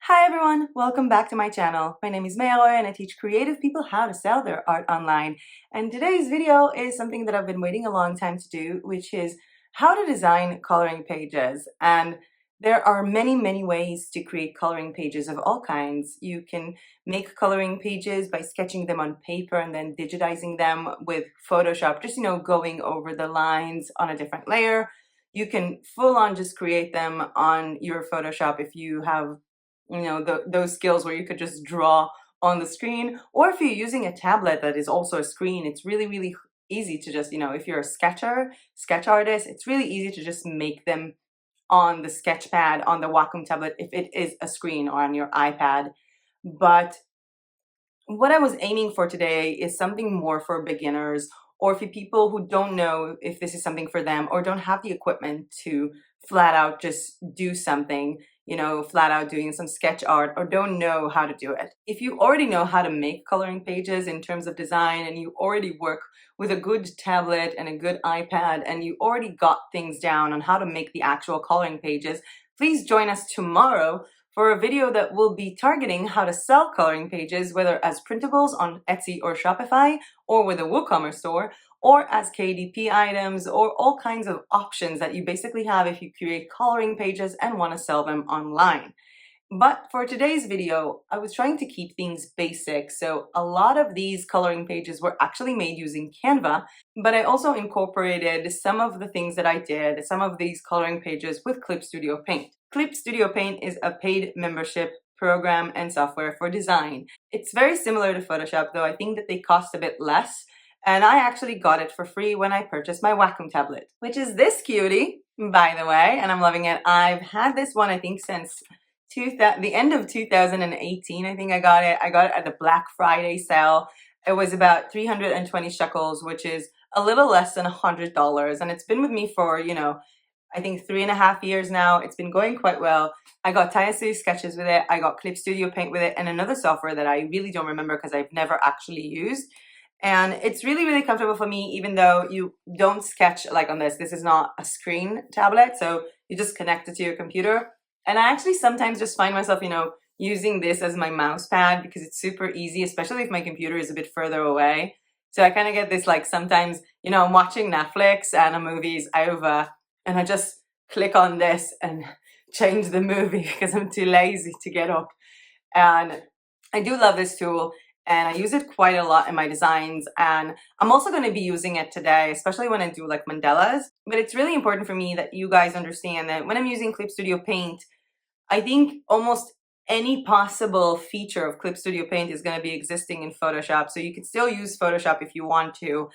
Hi everyone, welcome back to my channel. My name is Mandela and I teach creative people how to sell their art online. And today's video is something that I've been waiting a long time to do, which is how to design coloring pages. And there are many ways to create coloring pages of all kinds. You can make coloring pages by sketching them on paper and then digitizing them with Photoshop, just going over the lines on a different layer. You can full on just create them on your Photoshop if you have those skills where you could just draw on the screen, or if you're using a tablet that is also a screen, it's really easy to just, if you're a sketch artist, it's really easy to just make them on the sketch pad on the Wacom tablet if it is a screen, or on your iPad. But what I was aiming for today is something more for beginners, or for people who don't know if this is something for them or don't have the equipment to flat out just do something, flat out doing some sketch art, or don't know how to do it. If you already know how to make coloring pages in terms of design, and you already work with a good tablet and a good iPad, and you already got things down on how to make the actual coloring pages, please join us tomorrow for a video that will be targeting how to sell coloring pages, whether as printables on Etsy or Shopify, or with a WooCommerce store, or as KDP items, or all kinds of options that you basically have if you create coloring pages and want to sell them online. But for today's video, I was trying to keep things basic, so a lot of these coloring pages were actually made using Canva, but I also incorporated some of the things that I did, some of these coloring pages, with Clip Studio Paint. Clip Studio Paint is a paid membership program and software for design. It's very similar to Photoshop, though I think that they cost a bit less, and I actually got it for free when I purchased my Wacom tablet, which is this cutie, by the way, and I'm loving it. I've had this one, I think, since the end of 2018. I think I got it at the Black Friday sale. It was about 320 shekels, which is a little less than $100, and it's been with me for, I think 3.5 years now. It's been going quite well. I got Tiasui sketches with it, I got Clip Studio Paint with it, and another software that I really don't remember because I've never actually used. And it's really comfortable for me, even though you don't sketch like on this. This is not a screen tablet, so you just connect it to your computer. And I actually sometimes just find myself, using this as my mouse pad because it's super easy, especially if my computer is a bit further away. So I kind of get this, like, sometimes, I'm watching Netflix and a movie's over, and I just click on this and change the movie because I'm too lazy to get up. And I do love this tool, and I use it quite a lot in my designs, and I'm also going to be using it today, especially when I do like mandalas. But it's really important for me that you guys understand that when I'm using Clip Studio Paint, I think almost any possible feature of Clip Studio Paint is going to be existing in Photoshop. So you can still use Photoshop if you want to,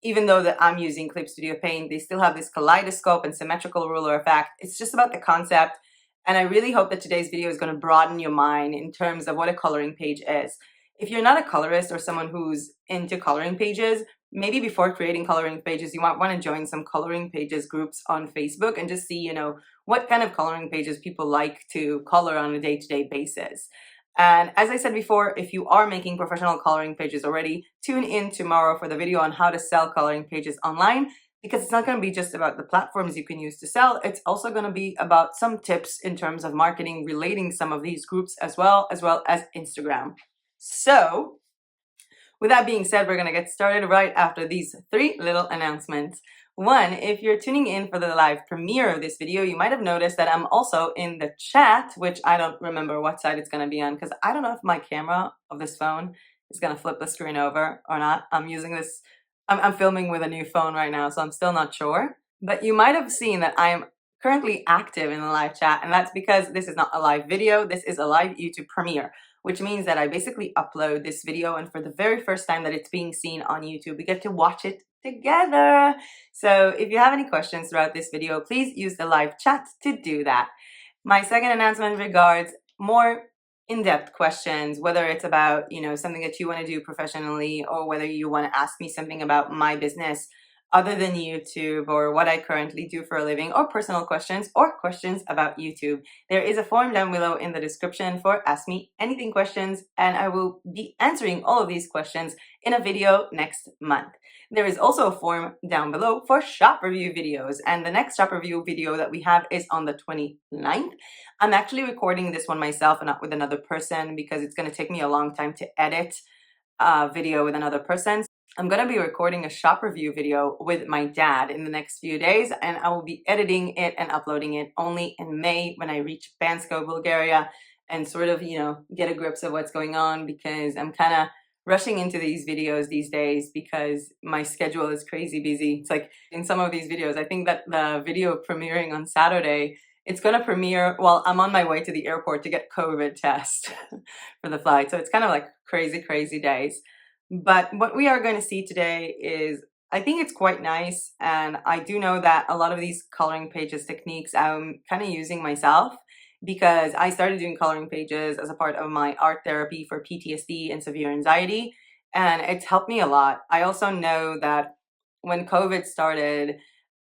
even though that I'm using Clip Studio Paint. They still have this kaleidoscope and symmetrical ruler effect. It's just about the concept. And I really hope that today's video is going to broaden your mind in terms of what a coloring page is. If you're not a colorist or someone who's into coloring pages, maybe before creating coloring pages, you might want to join some coloring pages groups on Facebook and just see, what kind of coloring pages people like to color on a day-to-day basis. And as I said before, if you are making professional coloring pages already, tune in tomorrow for the video on how to sell coloring pages online, because it's not going to be just about the platforms you can use to sell. It's also going to be about some tips in terms of marketing relating some of these groups as well as Instagram. So with that being said, we're going to get started right after these 3 little announcements. One, if you're tuning in for the live premiere of this video, you might have noticed that I'm also in the chat, which I don't remember what side it's going to be on, because I don't know if my camera of this phone is going to flip the screen over or not. I'm filming with a new phone right now, so I'm still not sure. But you might have seen that I'm currently active in the live chat, and that's because this is not a live video. This is a live YouTube premiere, which means that I basically upload this video, and for the very first time that it's being seen on YouTube, we get to watch it together. So if you have any questions throughout this video, please use the live chat to do that. My second announcement regards more in-depth questions, whether it's about, something that you want to do professionally, or whether you want to ask me something about my business. other than YouTube or what I currently do for a living, or personal questions or questions about YouTube. There is a form down below in the description for Ask Me Anything questions, and I will be answering all of these questions in a video next month. There is also a form down below for shop review videos, and the next shop review video that we have is on the 29th. I'm actually recording this one myself and not with another person because it's going to take me a long time to edit a video with another person. I'm going to be recording a shop review video with my dad in the next few days, and I will be editing it and uploading it only in May when I reach Bansko, Bulgaria, and sort of, get a grip of what's going on, because I'm kind of rushing into these videos these days because my schedule is crazy busy. It's like in some of these videos, I think that the video premiering on Saturday, it's going to premiere while I'm on my way to the airport to get COVID test for the flight. So it's kind of like crazy days. But what we are going to see today is, I think it's quite nice, and I do know that a lot of these coloring pages techniques I'm kind of using myself, because I started doing coloring pages as a part of my art therapy for PTSD and severe anxiety, and it's helped me a lot. I also know that when COVID started,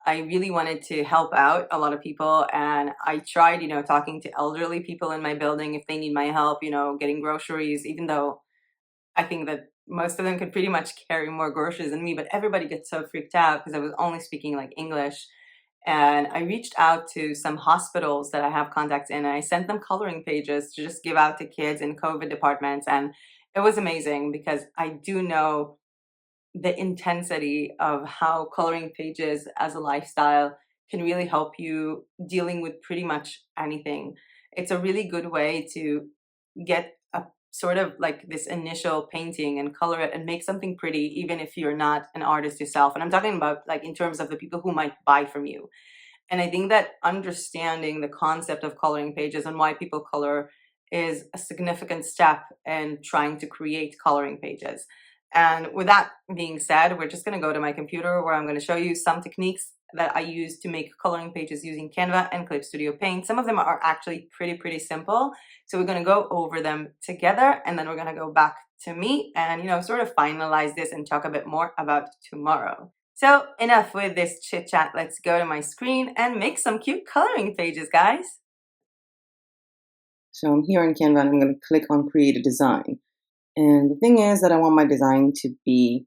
I really wanted to help out a lot of people, and I tried, talking to elderly people in my building if they need my help, getting groceries, even though I think that most of them could pretty much carry more groceries than me, but everybody gets so freaked out because I was only speaking like English. And I reached out to some hospitals that I have contacts in, and I sent them coloring pages to just give out to kids in COVID departments. And it was amazing because I do know the intensity of how coloring pages as a lifestyle can really help you dealing with pretty much anything. It's a really good way to get a sort of like this initial painting and color it and make something pretty, even if you're not an artist yourself. And I'm talking about like in terms of the people who might buy from you. And I think that understanding the concept of coloring pages and why people color is a significant step in trying to create coloring pages. And with that being said, we're just going to go to my computer where I'm going to show you some techniques that I use to make coloring pages using Canva and Clip Studio Paint. Some of them are actually pretty simple. So we're going to go over them together, and then we're going to go back to me and, sort of finalize this and talk a bit more about tomorrow. So enough with this chit chat. Let's go to my screen and make some cute coloring pages, guys. So I'm here in Canva and I'm going to click on Create a Design. And the thing is that I want my design to be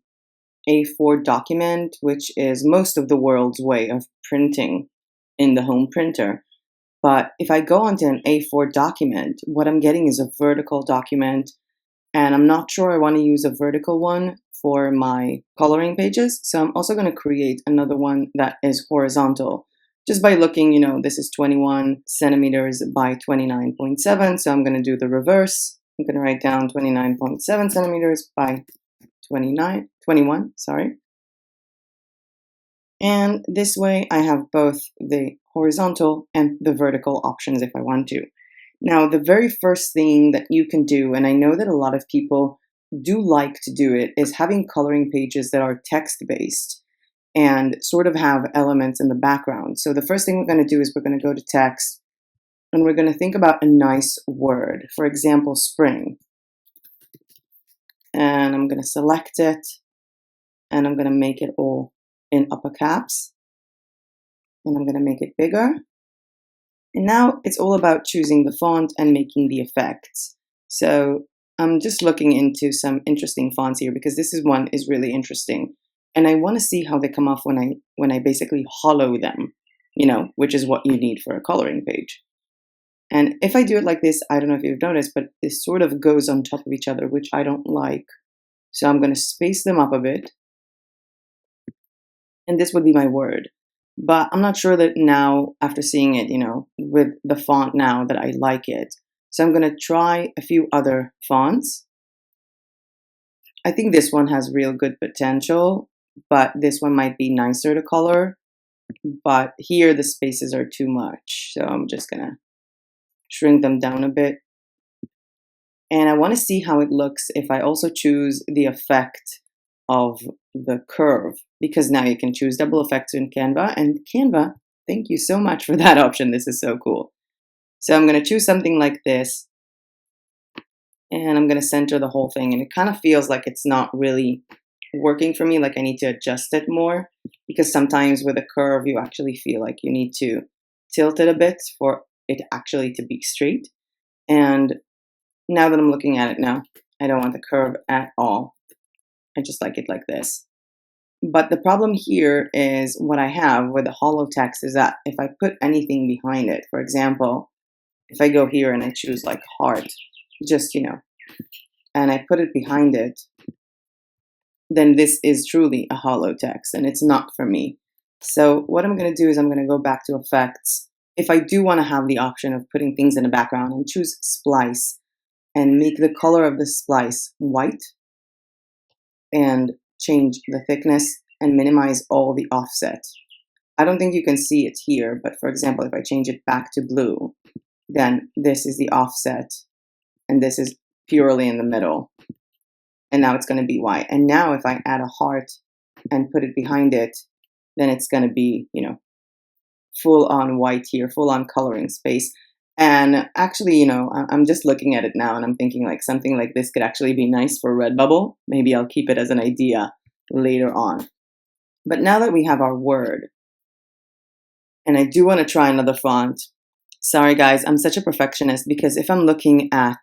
A4 document, which is most of the world's way of printing in the home printer. But if I go onto an A4 document, what I'm getting is a vertical document, and I'm not sure I want to use a vertical one for my coloring pages. So I'm also going to create another one that is horizontal. Just by looking, this is 21 centimeters by 29.7. So I'm going to do the reverse. I'm going to write down 29.7 centimeters by 21, sorry. And this way I have both the horizontal and the vertical options if I want to. Now, the very first thing that you can do, and I know that a lot of people do like to do it, is having coloring pages that are text-based and sort of have elements in the background. So the first thing we're going to do is we're going to go to text, and we're going to think about a nice word. For example, spring. And I'm going to select it, and I'm going to make it all in upper caps. And I'm going to make it bigger. And now it's all about choosing the font and making the effects. So I'm just looking into some interesting fonts here because this one is really interesting. And I want to see how they come off when I basically hollow them, which is what you need for a coloring page. And if I do it like this, I don't know if you've noticed, but this sort of goes on top of each other, which I don't like. So I'm going to space them up a bit. And this would be my word. But I'm not sure that now, after seeing it, with the font now, that I like it. So I'm going to try a few other fonts. I think this one has real good potential, but this one might be nicer to color. But here the spaces are too much. So I'm just going to shrink them down a bit. And I want to see how it looks if I also choose the effect of the curve, because now you can choose double effects in Canva, and Canva, thank you so much for that option. This is so cool. So I'm going to choose something like this, and I'm going to center the whole thing, and it kind of feels like it's not really working for me, like I need to adjust it more, because sometimes with a curve you actually feel like you need to tilt it a bit for it actually to be straight. And now that I'm looking at it now, I don't want the curve at all. I just like it like this. But the problem here is what I have with the hollow text is that if I put anything behind it, for example, if I go here and I choose like heart, just, and I put it behind it, then this is truly a hollow text and it's not for me. So what I'm going to do is I'm going to go back to effects. If I do want to have the option of putting things in the background, and choose splice and make the color of the splice white and change the thickness and minimize all the offset. I don't think you can see it here, but for example, if I change it back to blue, then this is the offset and this is purely in the middle. And now it's going to be white. And now if I add a heart and put it behind it, then it's going to be, full on white here, full on coloring space. And actually, I'm just looking at it now and I'm thinking like something like this could actually be nice for Redbubble. Maybe I'll keep it as an idea later on. But now that we have our word, and I do want to try another font. Sorry guys, I'm such a perfectionist because if I'm looking at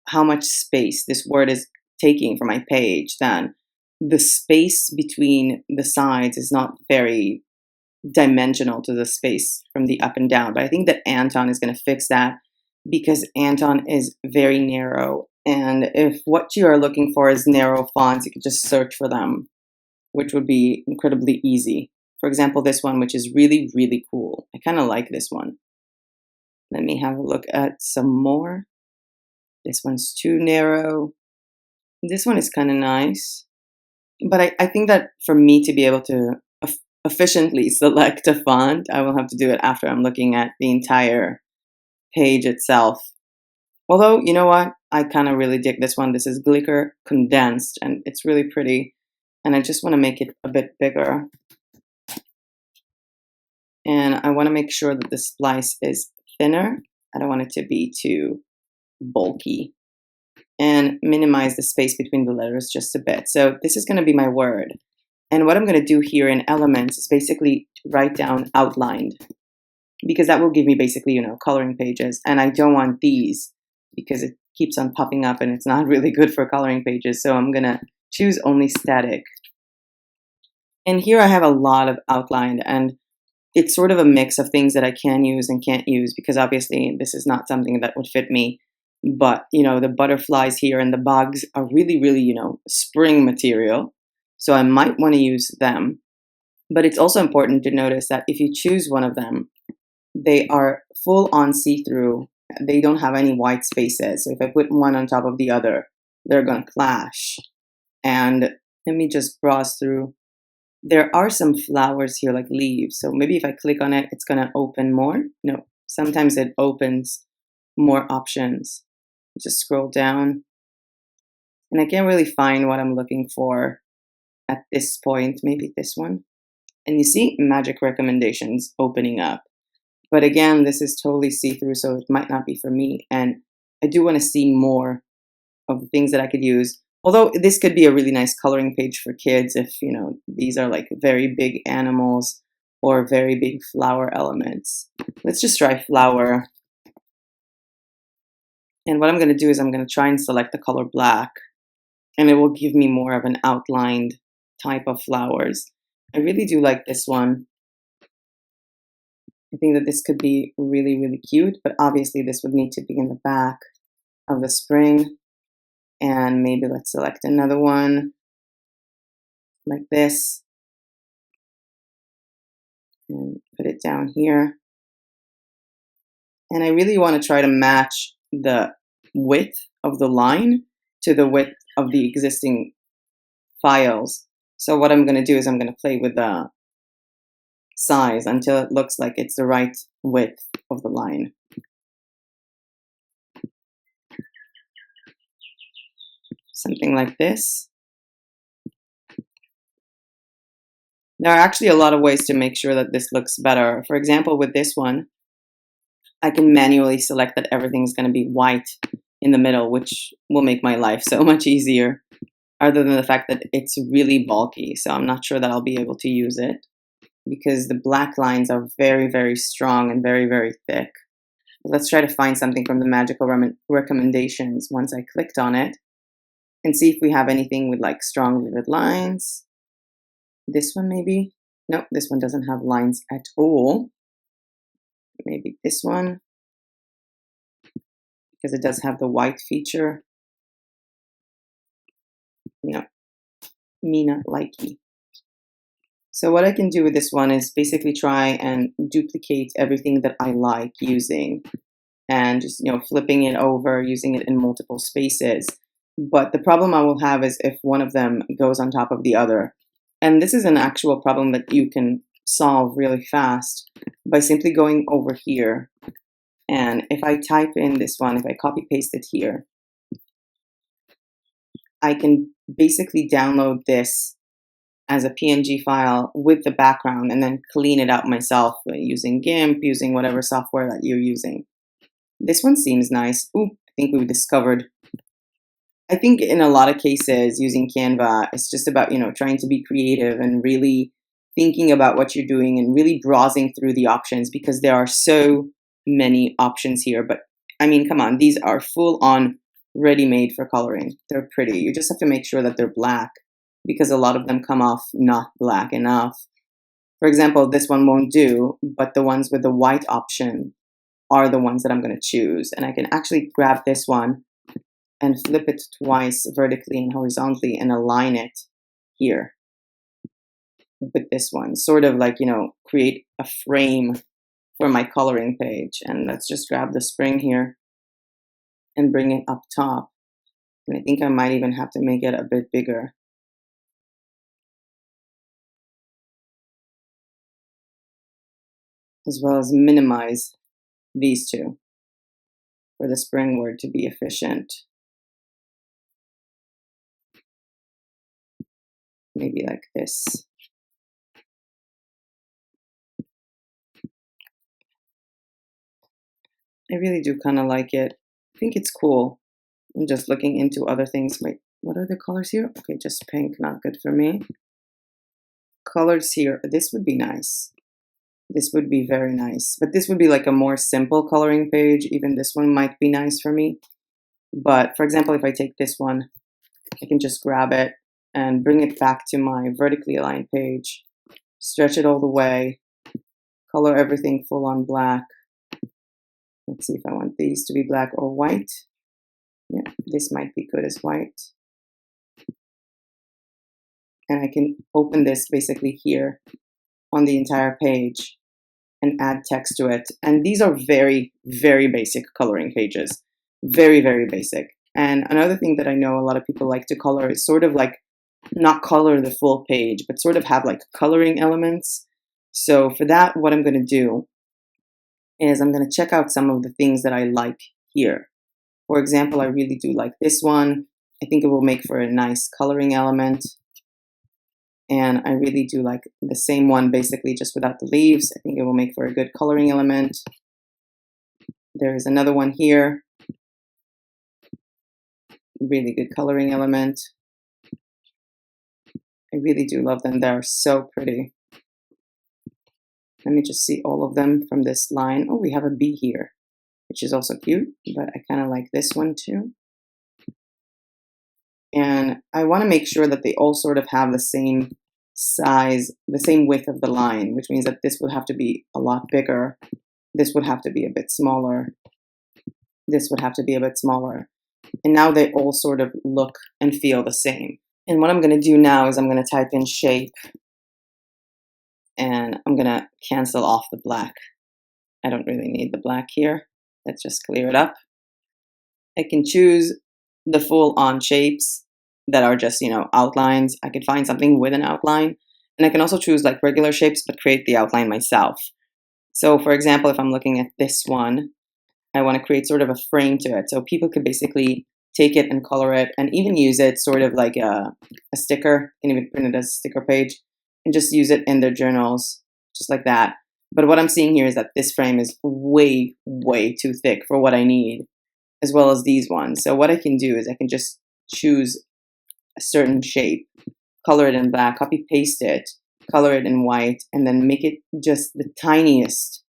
how much space this word is taking for my page, then the space between the sides is not very dimensional to the space from the up and down. But I think that Anton is going to fix that because Anton is very narrow. And if what you are looking for is narrow fonts, you could just search for them, which would be incredibly easy. For example, this one, which is really, really cool. I kind of like this one. Let me have a look at some more. This one's too narrow. This one is kind of nice. But I think that for me to be able to efficiently select a font, I will have to do it after I'm looking at the entire page itself. Although, you know what? I kind of really dig this one. This is Glicker Condensed, and it's really pretty. And I just want to make it a bit bigger. And I want to make sure that the splice is thinner. I don't want it to be too bulky. And minimize the space between the letters just a bit. So this is going to be my word. And what I'm going to do here in Elements is basically write down outlined, because that will give me basically, coloring pages. And I don't want these because it keeps on popping up and it's not really good for coloring pages. So I'm going to choose only static. And here I have a lot of outlined, and it's sort of a mix of things that I can use and can't use, because obviously this is not something that would fit me. But, the butterflies here and the bugs are really, really, spring material. So I might want to use them. But it's also important to notice that if you choose one of them, they are full on see-through. They don't have any white spaces. So if I put one on top of the other, they're going to clash. And let me just browse through. There are some flowers here, like leaves. So maybe if I click on it, it's going to open more. No, sometimes it opens more options. Just scroll down. And I can't really find what I'm looking for at this point. Maybe this one. And you see magic recommendations opening up. But again, this is totally see-through, so it might not be for me. And I do want to see more of the things that I could use. Although this could be a really nice coloring page for kids if, these are like very big animals or very big flower elements. Let's just try flower. And what I'm going to do is I'm going to try and select the color black, and it will give me more of an outlined type of flowers. I really do like this one. I think that this could be really, really cute, but obviously this would need to be in the back of the spring. And maybe let's select another one like this and put it down here. And I really want to try to match the width of the line to the width of the existing files. So what I'm going to do is I'm going to play with the size until it looks like it's the right width of the line. Something like this. There are actually a lot of ways to make sure that this looks better. For example, with this one, I can manually select that everything's going to be white in the middle, which will make my life so much easier. other than the fact that it's really bulky. So I'm not sure that I'll be able to use it because the black lines are very, very strong and very, very thick. Let's try to find something from the magical recommendations once I clicked on it and see if we have anything with like strong, vivid lines. This one maybe? Nope, this one doesn't have lines at all. Maybe this one, because it does have the white feature. No, me not likey. So what I can do with this one is basically try and duplicate everything that I like using and just, flipping it over, using it in multiple spaces. But the problem I will have is if one of them goes on top of the other. And this is an actual problem that you can solve really fast by simply going over here. And if I type in this one, if I copy paste it here, I can basically download this as a PNG file with the background and then clean it up myself using GIMP, using whatever software that you're using. This one seems nice. Ooh, I think we've discovered. I think in a lot of cases using Canva, it's just about, trying to be creative and really thinking about what you're doing and really browsing through the options because there are so many options here. But I mean, come on, these are full on ready-made for coloring. They're pretty. You just have to make sure that they're black because a lot of them come off not black enough. For example, this one won't do, but the ones with the white option are the ones that I'm going to choose. And I can actually grab this one and flip it twice vertically and horizontally and align it here with this one. Sort of like, create a frame for my coloring page. And let's just grab the spring here and bring it up top. And I think I might even have to make it a bit bigger. As well as minimize these two for the spring word to be efficient. Maybe like this. I really do kind of like it. I think it's cool. I'm just looking into other things. Wait, what are the colors here? Okay, just pink, not good for me. Colors here, this would be nice. This would be very nice. But this would be like a more simple coloring page. Even this one might be nice for me. But for example, if I take this one, I can just grab it and bring it back to my vertically aligned page. Stretch it all the way. Color everything full on black. Let's see if I want these to be black or white. Yeah, this might be good as white. And I can open this basically here on the entire page and add text to it. And these are very, very basic coloring pages. Very, very basic. And another thing that I know a lot of people like to color is sort of like not color the full page, but sort of have like coloring elements. So for that, what I'm going to do is I'm going to check out some of the things that I like here. For example, I really do like this one. I think it will make for a nice coloring element. And I really do like the same one, basically just without the leaves. I think it will make for a good coloring element. There is another one here. Really good coloring element. I really do love them. They're so pretty. Let me just see all of them from this line. Oh, we have a bee here, which is also cute, but I kind of like this one too. And I want to make sure that they all sort of have the same size, the same width of the line, which means that this would have to be a lot bigger. This would have to be a bit smaller. This would have to be a bit smaller. And now they all sort of look and feel the same. And what I'm going to do now is I'm going to type in shape and I'm going to cancel off the black. I don't really need the black here. Let's just clear it up. I can choose the full on shapes that are just, outlines. I can find something with an outline. And I can also choose like regular shapes, but create the outline myself. So for example, if I'm looking at this one, I want to create sort of a frame to it. So people could basically take it and color it and even use it sort of like a sticker. You can even print it as a sticker page and just use it in their journals, just like that. But what I'm seeing here is that this frame is way, way too thick for what I need, as well as these ones. So what I can do is I can just choose a certain shape, color it in black, copy paste it, color it in white, and then make it just the tiniest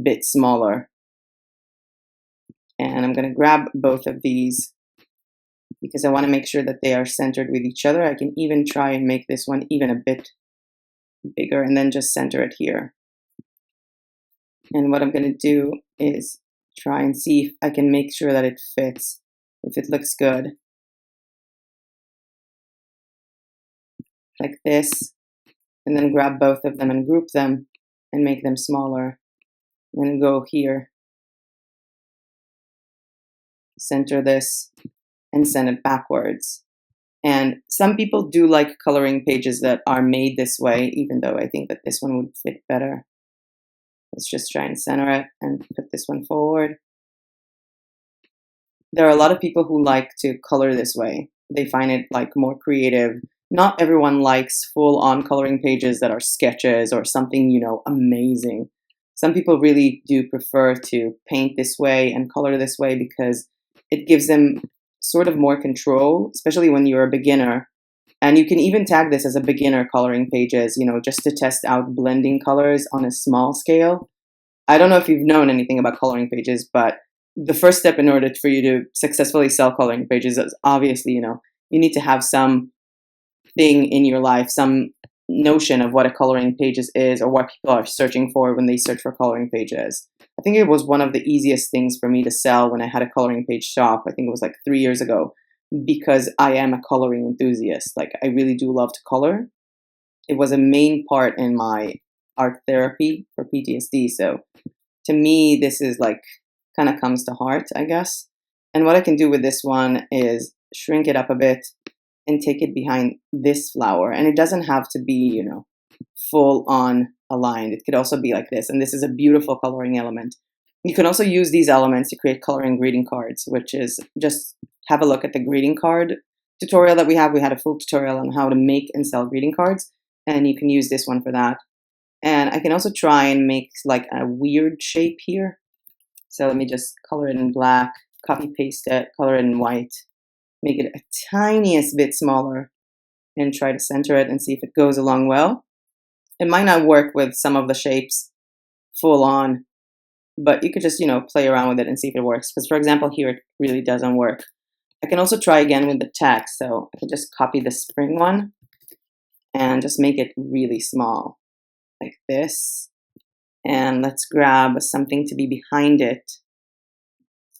bit smaller. And I'm going to grab both of these because I want to make sure that they are centered with each other. I can even try and make this one even a bit bigger and then just center it here. And what I'm going to do is try and see if I can make sure that it fits, if it looks good. Like this, and then grab both of them and group them and make them smaller. And go here, center this, and send it backwards. And some people do like coloring pages that are made this way, even though I think that this one would fit better. Let's just try and center it and put this one forward. There are a lot of people who like to color this way. They find it like more creative. Not everyone likes full-on coloring pages that are sketches or something, you know, amazing. Some people really do prefer to paint this way and color this way because it gives them sort of more control, especially when you're a beginner. And you can even tag this as a beginner coloring pages, you know, just to test out blending colors on a small scale. I don't know if you've known anything about coloring pages, but the first step in order for you to successfully sell coloring pages is obviously, you know, you need to have some thing in your life, some notion of what a coloring pages is or what people are searching for when they search for coloring pages. I think it was one of the easiest things for me to sell when I had a coloring page shop. I think it was like 3 years ago, because I am a coloring enthusiast. Like, I really do love to color. It was a main part in my art therapy for PTSD. So to me, this is like kind of comes to heart, I guess. And what I can do with this one is shrink it up a bit and take it behind this flower. And it doesn't have to be, you know, full on aligned. It could also be like this. And this is a beautiful coloring element. You can also use these elements to create coloring greeting cards, which is just have a look at the greeting card tutorial that we have. We had a full tutorial on how to make and sell greeting cards, and you can use this one for that. And I can also try and make like a weird shape here. So let me just color it in black, copy paste it, color it in white, make it a tiniest bit smaller, and try to center it and see if it goes along well. It might not work with some of the shapes full on, but you could just, you know, play around with it and see if it works. Because for example, here it really doesn't work. I can also try again with the text. So I can just copy the spring one and just make it really small, like this. And let's grab something to be behind it,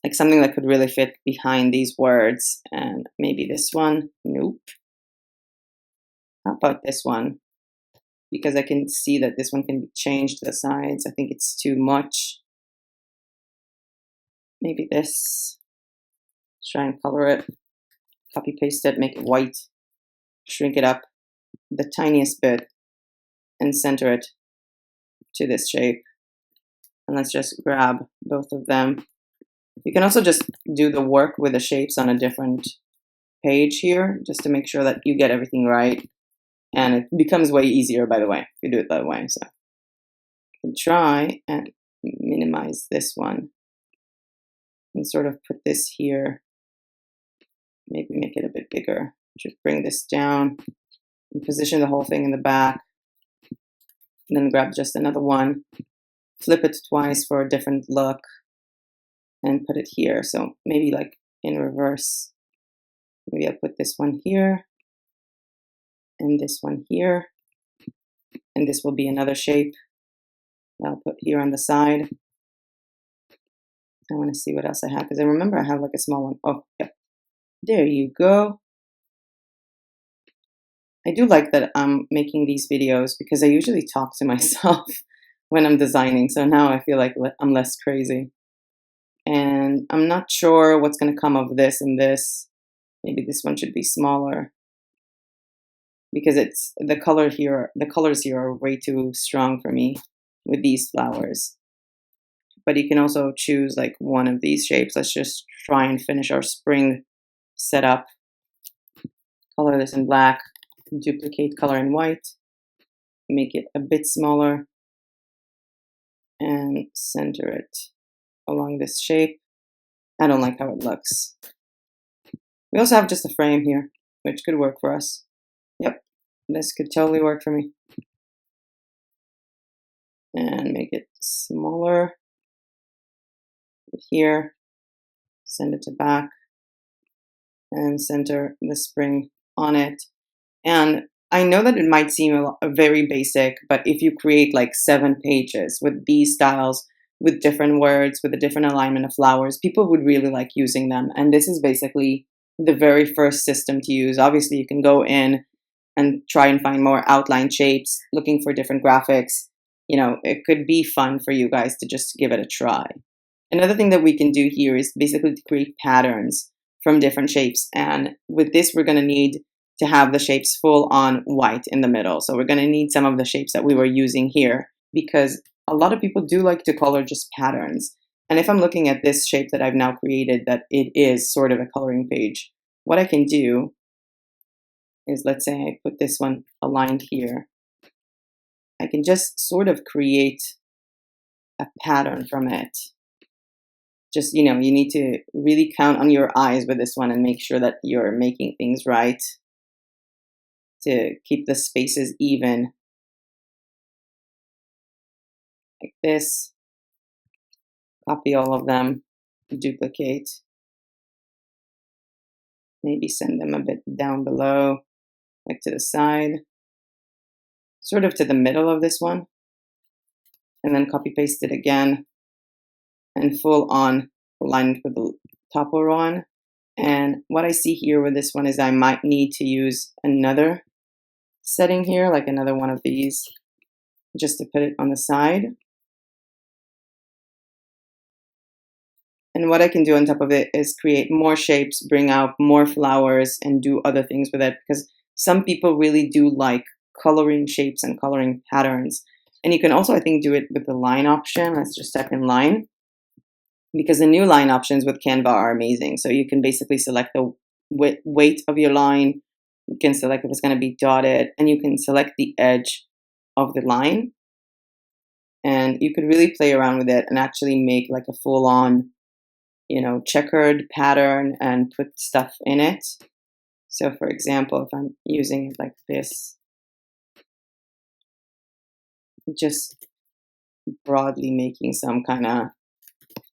like something that could really fit behind these words. And maybe this one. Nope. How about this one? Because I can see that this one can be changed to the sides. I think it's too much. Maybe this. Let's try and color it. Copy paste it, make it white. Shrink it up the tiniest bit and center it to this shape. And let's just grab both of them. You can also just do the work with the shapes on a different page here, just to make sure that you get everything right. And it becomes way easier, by the way, if you do it that way. So you can try and minimize this one and sort of put this here. Maybe make it a bit bigger. Just bring this down and position the whole thing in the back. And then grab just another one, flip it twice for a different look, and put it here. So maybe like in reverse. Maybe I'll put this one here and this one here. And this will be another shape that I'll put here on the side. I want to see what else I have, because I remember I have like a small one. Oh, yeah. There you go. I do like that I'm making these videos because I usually talk to myself when I'm designing. So now I feel like I'm less crazy. And I'm not sure what's going to come of this and this. Maybe this one should be smaller, because it's the colors here are way too strong for me with these flowers. But you can also choose like one of these shapes. Let's just try and finish our spring setup. Color this in black, duplicate color in white, make it a bit smaller, and center it along this shape. I don't like how it looks. We also have just a frame here, which could work for us. Yep, this could totally work for me. And make it smaller here, send it to back, and center the spring on it. And I know that it might seem very basic, but if you create like 7 pages with these styles, with different words, with a different alignment of flowers, people would really like using them. And this is basically the very first system to use. Obviously, you can go in and try and find more outline shapes, looking for different graphics. You know, it could be fun for you guys to just give it a try. Another thing that we can do here is basically to create patterns from different shapes. And with this, we're going to need to have the shapes full on white in the middle. So we're going to need some of the shapes that we were using here, because a lot of people do like to color just patterns. And if I'm looking at this shape that I've now created, that it is sort of a coloring page, what I can do is, let's say I put this one aligned here. I can just sort of create a pattern from it. Just, you know, you need to really count on your eyes with this one and make sure that you're making things right to keep the spaces even. Like this. Copy all of them, duplicate. Maybe send them a bit down below, like to the side, sort of to the middle of this one. And then copy paste it again and full on align it with the top one. And what I see here with this one is I might need to use another setting here, like another one of these, just to put it on the side. And what I can do on top of it is create more shapes, bring out more flowers, and do other things with it, because some people really do like coloring shapes and coloring patterns. And you can also, I think, do it with the line option. Let's just type in line, because the new line options with Canva are amazing. So you can basically select the weight of your line. You can select if it's going to be dotted, and you can select the edge of the line. And you could really play around with it and actually make like a full-on, you know, checkered pattern and put stuff in it. So for example, if I'm using it like this, just broadly making some kind of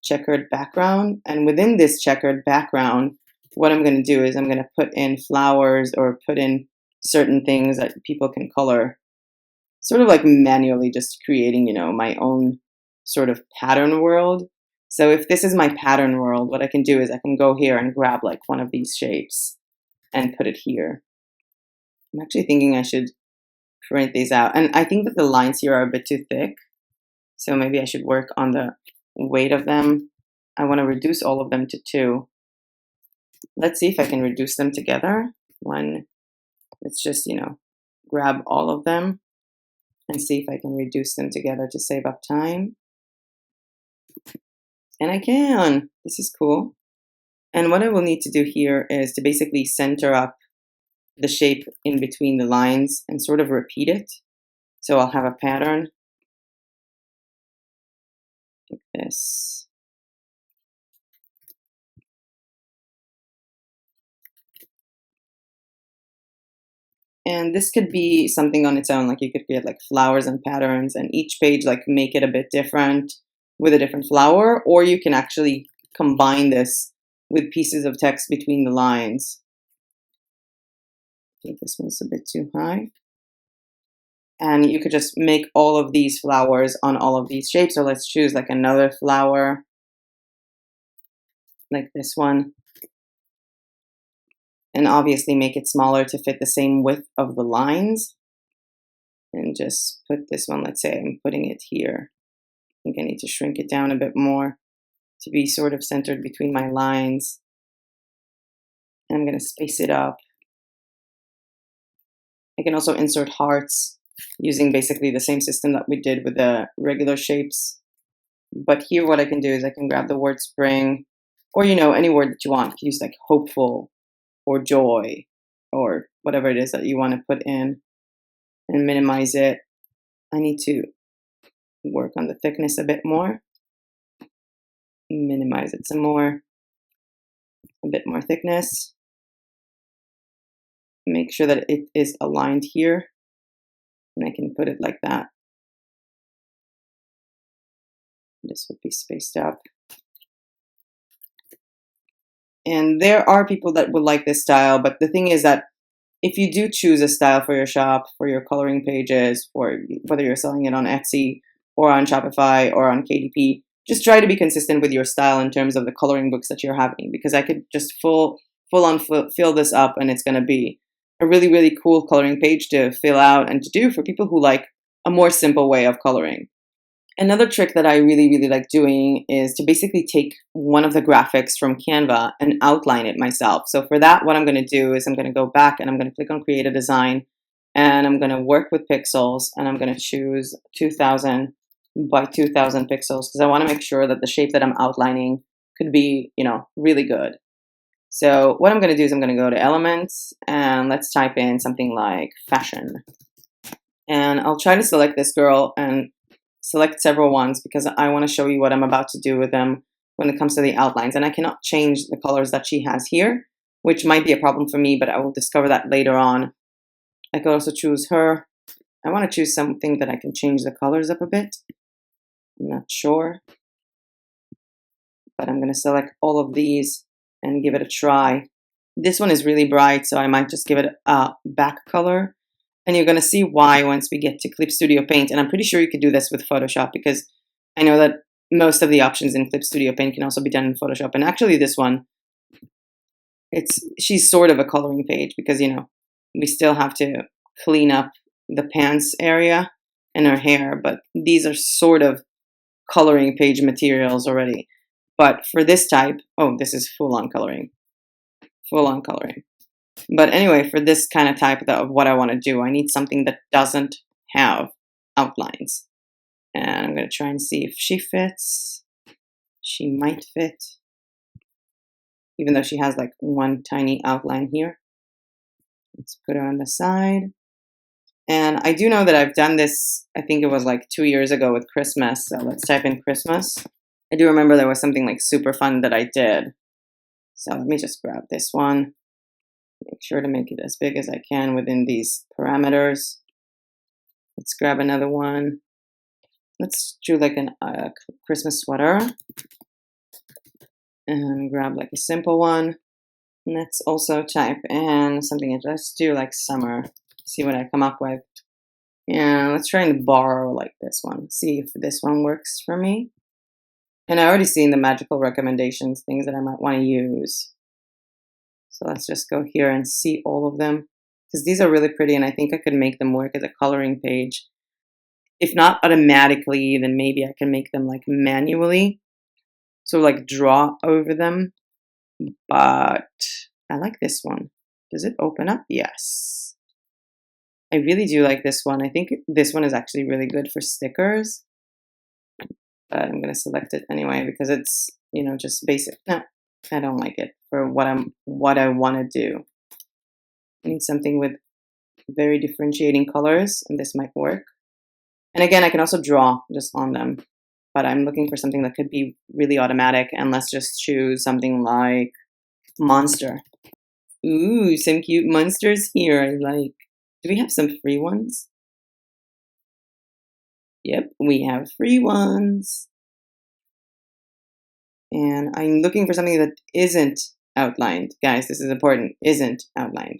checkered background. And within this checkered background, what I'm going to do is I'm going to put in flowers or put in certain things that people can color, sort of like manually, just creating, you know, my own sort of pattern world. So if this is my pattern world, what I can do is I can go here and grab like one of these shapes and put it here. I'm actually thinking I should print these out. And I think that the lines here are a bit too thick. So maybe I should work on the weight of them. I want to reduce all of them to 2. Let's see if I can reduce them together. Let's just, you know, grab all of them and see if I can reduce them together to save up time. And I can. This is cool. And what I will need to do here is to basically center up the shape in between the lines and sort of repeat it. So I'll have a pattern like this. And this could be something on its own, like you could create like flowers and patterns, and each page like make it a bit different with a different flower, or you can actually combine this with pieces of text between the lines. I think this one's a bit too high. And you could just make all of these flowers on all of these shapes. So let's choose like another flower, like this one. And obviously make it smaller to fit the same width of the lines. And just put this one, let's say I'm putting it here. I think I need to shrink it down a bit more to be sort of centered between my lines. And I'm going to space it up. I can also insert hearts using basically the same system that we did with the regular shapes. But here what I can do is I can grab the word spring, or, you know, any word that you want. You can use like hopeful or joy or whatever it is that you want to put in, and minimize it. I need to work on the thickness a bit more. Minimize it some more. A bit more thickness. make sure that it is aligned here, and I can put it like that. This would be spaced out. And there are people that would like this style, but the thing is that if you do choose a style for your shop, for your coloring pages, or whether you're selling it on Etsy or on Shopify or on KDP, just try to be consistent with your style in terms of the coloring books that you're having, because I could just full on fill this up, and it's going to be a really, really cool coloring page to fill out and to do for people who like a more simple way of coloring. Another trick that I really, really like doing is to basically take one of the graphics from Canva and outline it myself. So for that, what I'm going to do is I'm going to go back and I'm going to click on Create a Design, and I'm going to work with pixels, and I'm going to choose 2000 by 2000 pixels, because I want to make sure that the shape that I'm outlining could be, really good. So what I'm going to do is I'm going to go to Elements, and let's type in something like fashion. And I'll try to select this girl and select several ones, because I want to show you what I'm about to do with them when it comes to the outlines. And I cannot change the colors that she has here, which might be a problem for me, but I will discover that later on. I could also choose her. I want to choose something that I can change the colors up a bit. I'm not sure, but I'm going to select all of these and give it a try. This one is really bright, so I might just give it a back color. And you're going to see why once we get to Clip Studio Paint. And I'm pretty sure you could do this with Photoshop, because I know that most of the options in Clip Studio Paint can also be done in Photoshop. And actually this one, she's sort of a coloring page, because, we still have to clean up the pants area and her hair. But these are sort of coloring page materials already. But for this type, this is full-on coloring. Full-on coloring. But anyway, for this kind of type of what I want to do, I need something that doesn't have outlines. And I'm going to try and see if she fits. She might fit, even though she has like one tiny outline here. Let's put her on the side. And I do know that I've done this, I think it was like 2 years ago with Christmas. So let's type in Christmas. I do remember there was something like super fun that I did. So let me just grab this one. Make sure to make it as big as I can within these parameters. Let's grab another one. Let's do like a Christmas sweater. And grab like a simple one. And let's also type in something. Let's do like summer. See what I come up with. And let's try and borrow like this one. See if this one works for me. And I already seen the magical recommendations, things that I might want to use. So let's just go here and see all of them, because these are really pretty, and I think I could make them work as a coloring page. If not automatically, then maybe I can make them like manually. So like draw over them. But I like this one. Does it open up? Yes. I really do like this one. I think this one is actually really good for stickers. But I'm going to select it anyway, because it's, just basic. No, I don't like it for what I want to do. I need something with very differentiating colors, and this might work. And again, I can also draw just on them, but I'm looking for something that could be really automatic. And let's just choose something like monster. Ooh, some cute monsters here. I like. Do we have some free ones? Yep, we have free ones. And I'm looking for something that isn't outlined. Guys, this is important. Isn't outlined.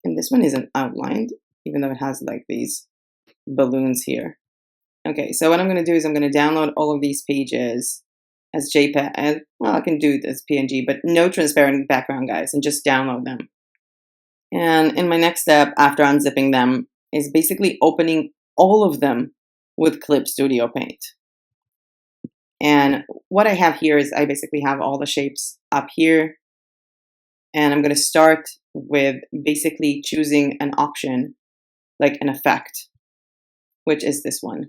And this one isn't outlined, even though it has like these balloons here. Okay, so what I'm going to do is I'm going to download all of these pages as JPEG. Well, I can do it as PNG, but no transparent background, guys, and just download them. And in my next step, after unzipping them, is basically opening all of them with Clip Studio Paint. And what I have here is I basically have all the shapes up here. And I'm going to start with basically choosing an option, like an effect, which is this one.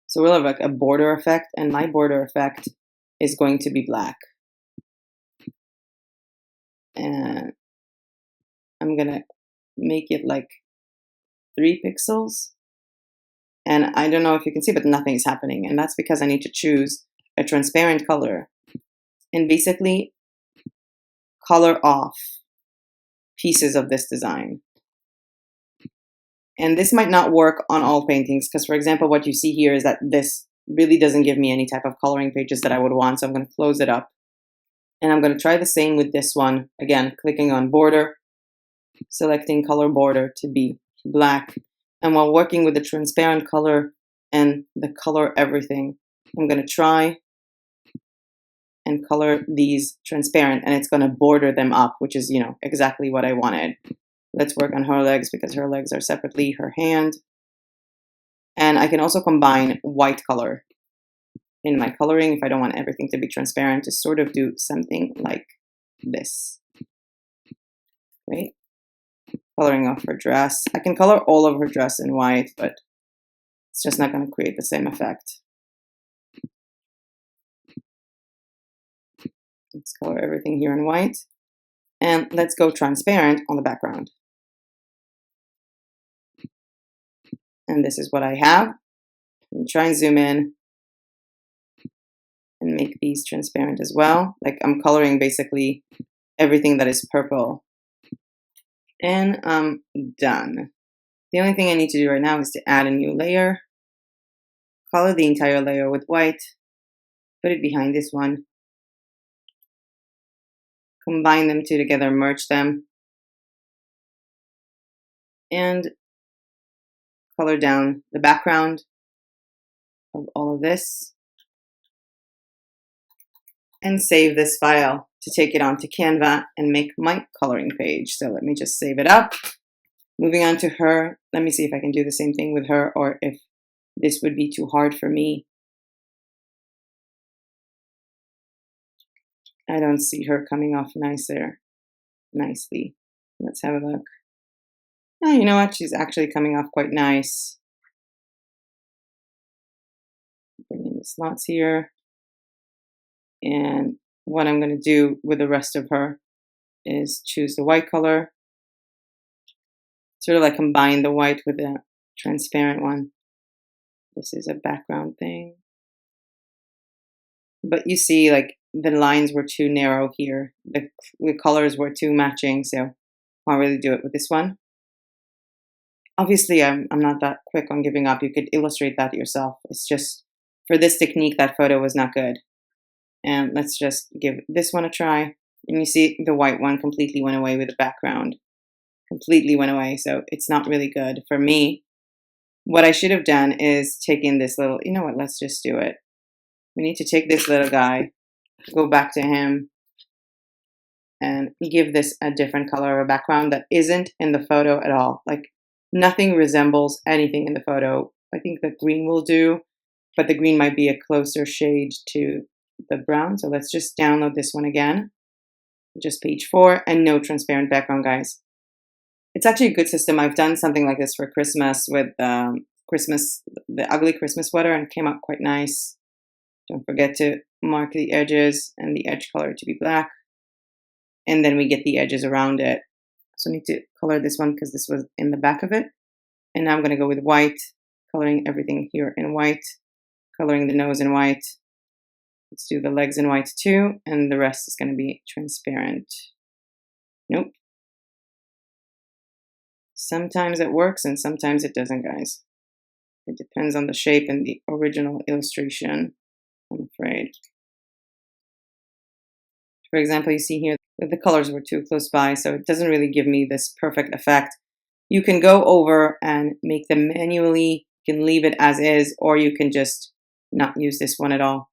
So we'll have like a border effect, and my border effect is going to be black. And I'm going to make it like 3 pixels. And I don't know if you can see, but nothing is happening. And that's because I need to choose a transparent color and basically color off pieces of this design. And this might not work on all paintings because, for example, what you see here is that this really doesn't give me any type of coloring pages that I would want. So I'm going to close it up. And I'm going to try the same with this one. Again, clicking on border, selecting color border to be black. And while working with the transparent color and the color everything, I'm going to try and color these transparent, and it's going to border them up, which is, exactly what I wanted. Let's work on her legs because her legs are separately, her hand. And I can also combine white color in my coloring if I don't want everything to be transparent, to sort of do something like this. Right? Coloring off her dress. I can color all of her dress in white, but it's just not going to create the same effect. Let's color everything here in white. And let's go transparent on the background. And this is what I have. And try and zoom in and make these transparent as well. Like I'm coloring basically everything that is purple. And I'm done. The only thing I need to do right now is to add a new layer. Color the entire layer with white. Put it behind this one. Combine them two together, merge them. And color down the background of all of this. And save this file to take it onto Canva and make my coloring page. So let me just save it up. Moving on to her. Let me see if I can do the same thing with her or if this would be too hard for me. I don't see her coming off nicely. Let's have a look. Oh, you know what? She's actually coming off quite nice. Bring in the slots here. And what I'm going to do with the rest of her is choose the white color. Sort of like combine the white with the transparent one. This is a background thing. But you see, like, the lines were too narrow here. The colors were too matching, so I can't really do it with this one. Obviously, I'm not that quick on giving up. You could illustrate that yourself. It's just, for this technique, that photo was not good. And let's just give this one a try. And you see the white one completely went away with the background. Completely went away, so it's not really good for me. What I should have done is taken this little, you know what, let's just do it. We need to take this little guy, go back to him, and give this a different color of a background that isn't in the photo at all. Like, nothing resembles anything in the photo. I think the green will do, but the green might be a closer shade to the brown. So let's just download this one again. Just page 4 and no transparent background, guys. It's actually a good system. I've done something like this for Christmas with the ugly Christmas sweater, and it came out quite nice. Don't forget to mark the edges and the edge color to be black. And then we get the edges around it. So I need to color this one because this was in the back of it. And now I'm going to go with white, coloring everything here in white, coloring the nose in white. Let's do the legs in white too, and the rest is going to be transparent. Nope. Sometimes it works and sometimes it doesn't, guys. It depends on the shape and the original illustration, I'm afraid. For example, you see here that the colors were too close by, so it doesn't really give me this perfect effect. You can go over and make them manually, you can leave it as is, or you can just not use this one at all.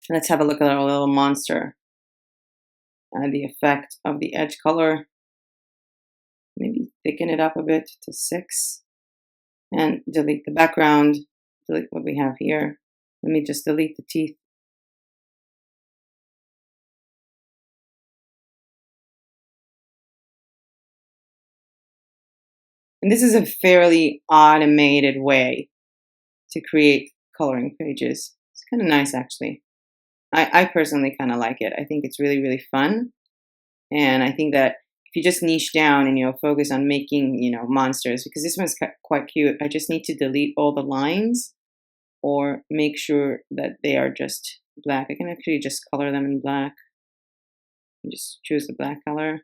Let's have a look at our little monster. And the effect of the edge color. Maybe thicken it up a bit to 6. And delete the background. Delete what we have here. Let me just delete the teeth. And this is a fairly automated way to create coloring pages. It's kind of nice, actually. I personally kind of like it. I think it's really, really fun. And I think that if you just niche down and, focus on making, monsters, because this one's quite cute. I just need to delete all the lines or make sure that they are just black. I can actually just color them in black. Just choose the black color.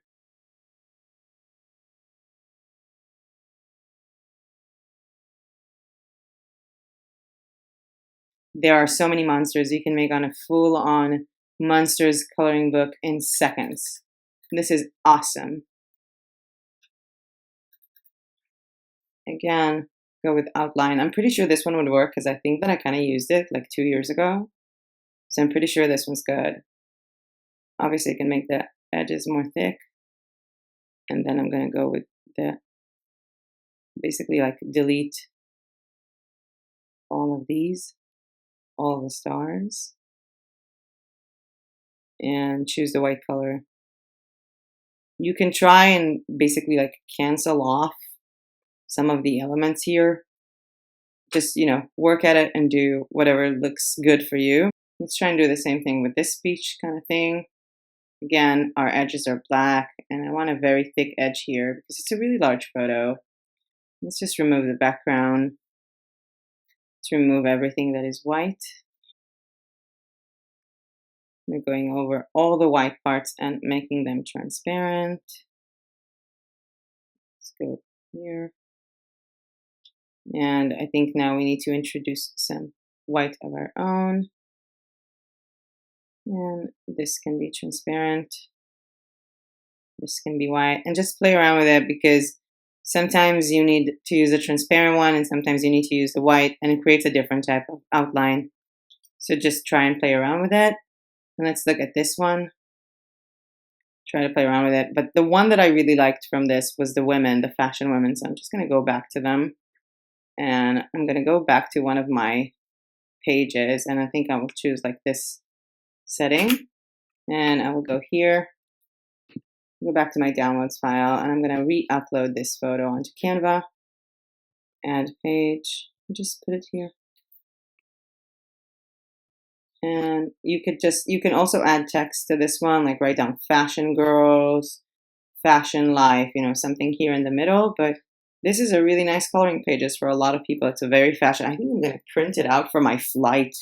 There are so many monsters you can make on a full-on monsters coloring book in seconds. This is awesome. Again, go with outline. I'm pretty sure this one would work because I think that I kind of used it like 2 years ago. So I'm pretty sure this one's good. Obviously, you can make the edges more thick. And then I'm going to go with the, basically like delete all of these, all of the stars, and choose the white color. You can try and basically like cancel off some of the elements here. Just, work at it and do whatever looks good for you. Let's try and do the same thing with this speech kind of thing. Again, our edges are black, and I want a very thick edge here because it's a really large photo. Let's just remove the background. Let's remove everything that is white. We're going over all the white parts and making them transparent. Let's go here. And I think now we need to introduce some white of our own. And this can be transparent. This can be white. And just play around with it because sometimes you need to use a transparent one and sometimes you need to use the white, and it creates a different type of outline. So just try and play around with it. And let's look at this one. Try to play around with it. But the one that I really liked from this was the women, the fashion women. So I'm just going to go back to them. And I'm going to go back to one of my pages. And I think I will choose like this setting. And I will go here, go back to my downloads file, and I'm going to re-upload this photo onto Canva. Add page. Just put it here. And you can also add text to this one, like write down fashion girls, fashion life, something here in the middle. But this is a really nice coloring pages for a lot of people. It's a very fashion. I think I'm going to print it out for my flight,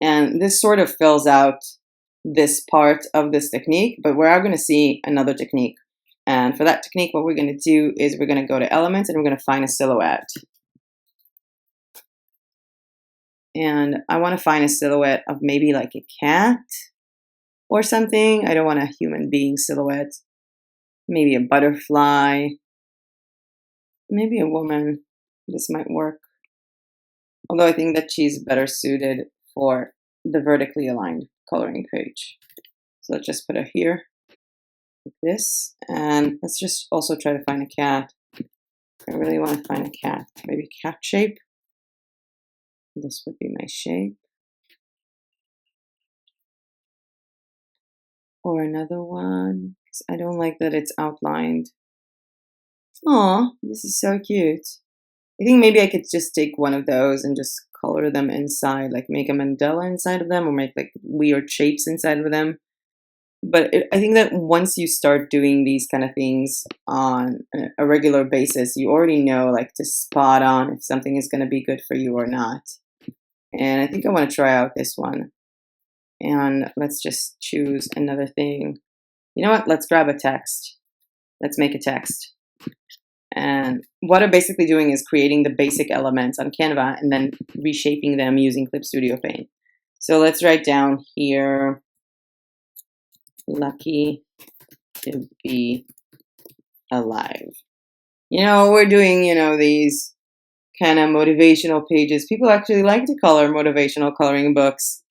And this sort of fills out this part of this technique, but we're going to see another technique. And for that technique, what we're going to do is we're going to go to elements and we're going to find a silhouette. And I want to find a silhouette of maybe like a cat or something. I don't want a human being silhouette. Maybe a butterfly. Maybe a woman. This might work. Although I think that she's better suited for the vertically aligned coloring page. So let's just put her here, like this. And let's just also try to find a cat. I really want to find a cat. Maybe cat shape. This would be my shape. Or another one. I don't like that it's outlined. Aw, this is so cute. I think maybe I could just take one of those and just color them inside, like make a Mandela inside of them or make like weird shapes inside of them. But I think that once you start doing these kind of things on a regular basis, you already know like to spot on if something is going to be good for you or not. And I think I want to try out this one. And let's just choose another thing. You know what? Let's grab a text. Let's make a text. And what I'm basically doing is creating the basic elements on Canva and then reshaping them using Clip Studio Paint. So let's write down here, lucky to be alive. We're doing, these kind of motivational pages. People actually like to color motivational coloring books.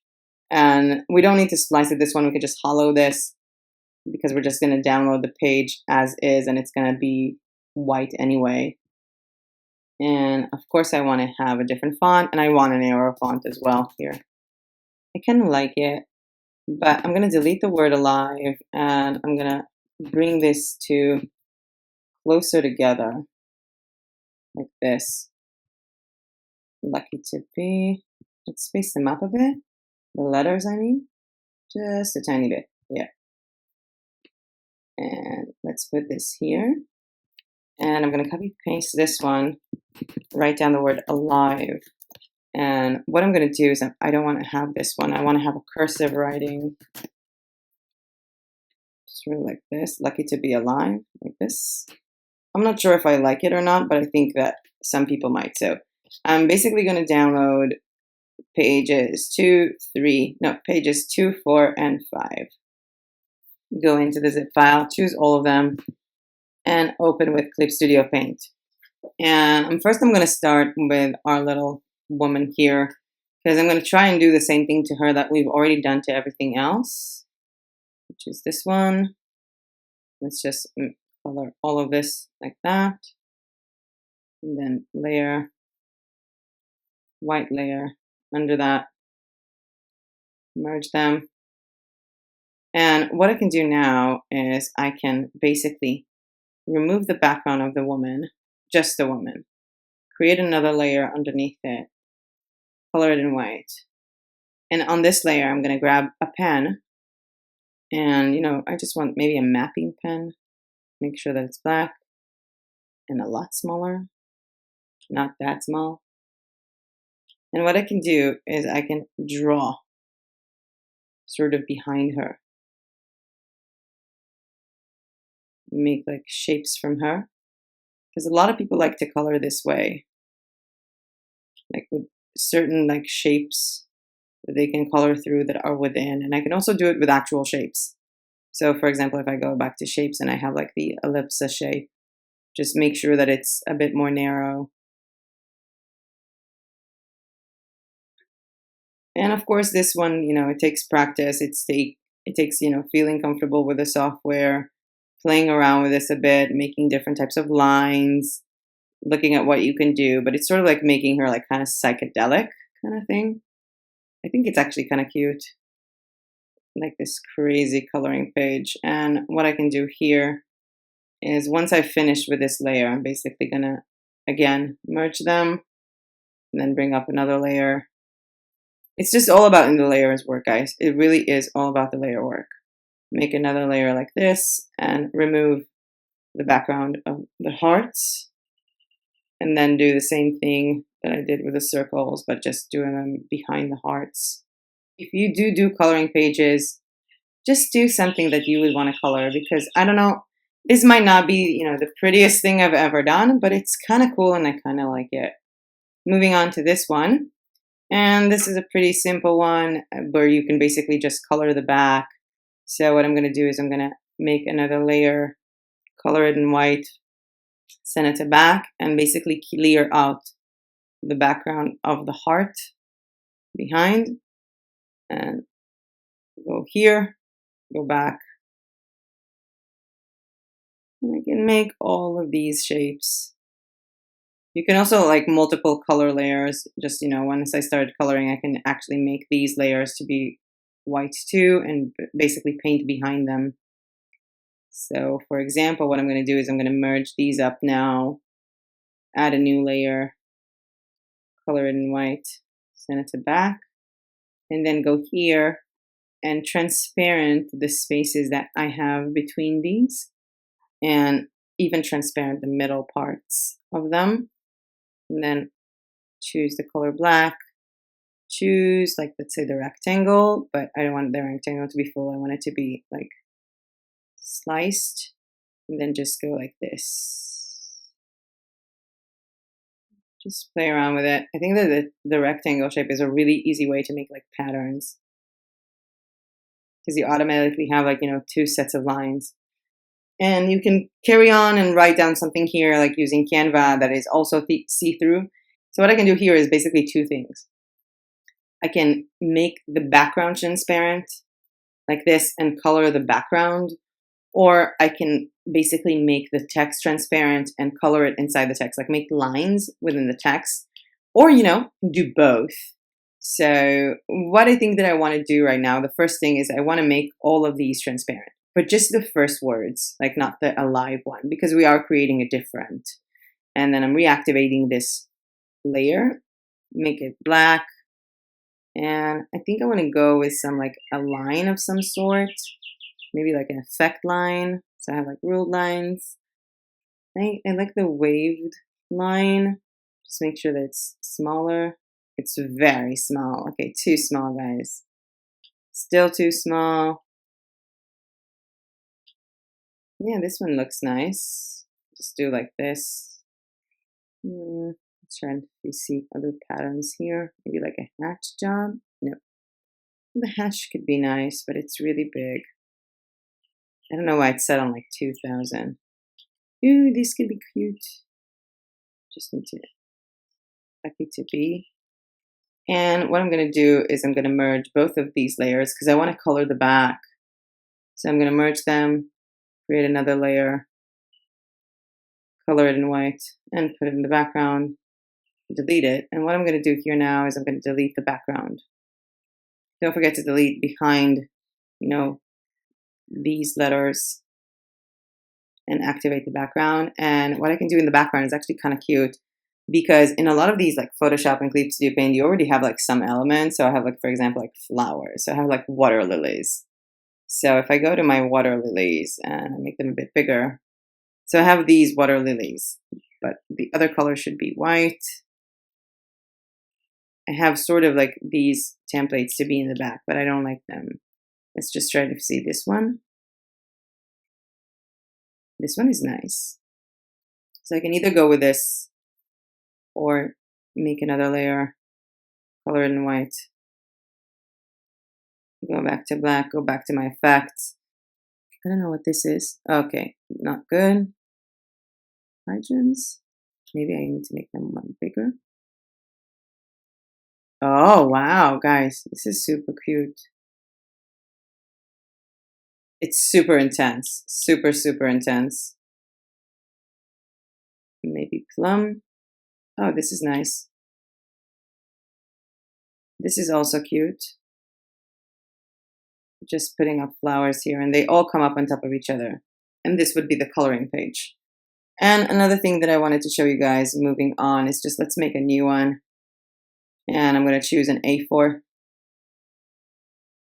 And we don't need to slice it this one. We could just hollow this because we're just going to download the page as is and it's going to be white anyway. And of course I want to have a different font and I want an arrow font as well here. I kind of like it, but I'm going to delete the word alive and I'm going to bring this to closer together like this. Lucky to be. Let's space them up a bit. The letters, I mean, just a tiny bit. Yeah. And let's put this here. And I'm going to copy paste this one, write down the word alive. And what I'm going to do is I don't want to have this one. I want to have a cursive writing. Just really like this. Lucky to be alive, like this. I'm not sure if I like it or not, but I think that some people might. So I'm basically going to download pages 2, 4, and 5. Go into the zip file, choose all of them, and open with Clip Studio Paint. And first I'm going to start with our little woman here, because I'm going to try and do the same thing to her that we've already done to everything else, which is this one. Let's just color all of this like that. And then layer, white layer under that, merge them. And what I can do now is I can basically remove the background of the woman, just the woman, create another layer underneath it, color it in white. And on this layer, I'm going to grab a pen. And, I just want maybe a mapping pen. Make sure that it's black and a lot smaller, not that small. And what I can do is I can draw sort of behind her. Make like shapes from her. Because a lot of people like to color this way. Like with certain like shapes that they can color through that are within. And I can also do it with actual shapes. So for example, if I go back to shapes and I have like the ellipse shape, just make sure that it's a bit more narrow. And of course, this one, it takes practice. It takes, feeling comfortable with the software, playing around with this a bit, making different types of lines, looking at what you can do. But it's sort of like making her like kind of psychedelic kind of thing. I think it's actually kind of cute. Like this crazy coloring page. And what I can do here is once I've finished with this layer, I'm basically going to, again, merge them and then bring up another layer. It's just all about in the layers work, guys. It really is all about the layer work. Make another layer like this and remove the background of the hearts. And then do the same thing that I did with the circles, but just doing them behind the hearts. If you do coloring pages, just do something that you would want to color, because I don't know, this might not be, the prettiest thing I've ever done, but it's kind of cool and I kind of like it. Moving on to this one. And this is a pretty simple one where you can basically just color the back. So what I'm going to do is I'm going to make another layer, color it in white, send it to back, and basically clear out the background of the heart behind. And go here, go back. And I can make all of these shapes. You can also like multiple color layers. Just, once I started coloring, I can actually make these layers to be white too and basically paint behind them. So for example, what I'm going to do is I'm going to merge these up now, add a new layer, color it in white, send it to back, and then go here and transparent the spaces that I have between these, and even transparent the middle parts of them. And then choose the color black, choose like, let's say the rectangle, but I don't want the rectangle to be full. I want it to be like sliced, and then just go like this. Just play around with it. I think that the rectangle shape is a really easy way to make like patterns, because you automatically have like, 2 sets of lines. And you can carry on and write down something here, like using Canva that is also see-through. So what I can do here is basically 2 things. I can make the background transparent like this and color the background, or I can basically make the text transparent and color it inside the text, like make lines within the text, or, do both. So what I think that I want to do right now, the first thing is I want to make all of these transparent, but just the first words, like not the alive one, because we are creating a different. And then I'm reactivating this layer, make it black. And I think I want to go with some like a line of some sort, maybe like an effect line. So I have like ruled lines. I like the waved line. Just make sure that it's smaller. It's very small. Okay, too small, guys. Still too small. Yeah, this one looks nice. Just do like this. Let's try and see other patterns here. Maybe like a hatch job. No, the hatch could be nice, but it's really big. I don't know why it's set on like 2000. Ooh, this could be cute. Just need to like it to be. And what I'm going to do is I'm going to merge both of these layers because I want to color the back. So I'm going to merge them, create another layer, color it in white, and put it in the background, delete it. And what I'm going to do here now is I'm going to delete the background. Don't forget to delete behind, these letters and activate the background. And what I can do in the background is actually kind of cute because in a lot of these like Photoshop and Clip Studio Paint, you already have like some elements. So I have like, for example, like flowers. So I have like water lilies. So if I go to my water lilies and I make them a bit bigger, so I have these water lilies, but the other color should be white. I have sort of like these templates to be in the back, but I don't like them. Let's just try to see this one. This one is nice. So I can either go with this or make another layer, color it in white, go back to black, go back to my effects. I don't know what this is. Okay, not good. Hydrants. Maybe I need to make them one bigger. Oh, wow, guys, this is super cute. It's super intense, super, super intense. Maybe plum. Oh, this is nice. This is also cute. Just putting up flowers here, and they all come up on top of each other. And this would be the coloring page. And another thing that I wanted to show you guys moving on is just let's make a new one. And I'm going to choose an A4.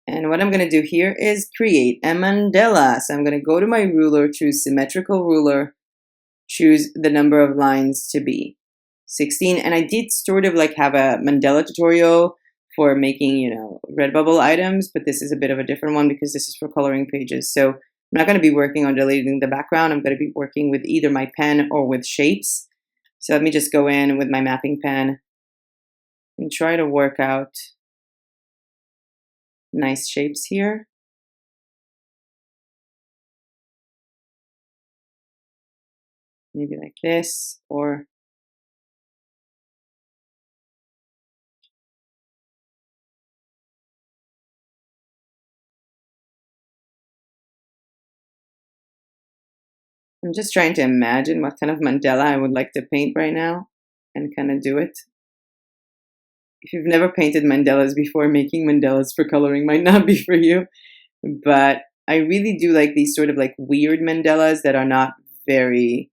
And what I'm going to do here is create a mandala. So I'm going to go to my ruler, choose symmetrical ruler, choose the number of lines to be 16. And I did sort of like have a Mandela tutorial for making, Redbubble items, but this is a bit of a different one because this is for coloring pages. So I'm not going to be working on deleting the background. I'm going to be working with either my pen or with shapes. So let me just go in with my mapping pen and try to work out nice shapes here. Maybe like this, or I'm just trying to imagine what kind of mandala I would like to paint right now and kind of do it. If you've never painted mandalas before, making mandalas for coloring might not be for you, but I really do like these sort of like weird mandalas that are not very,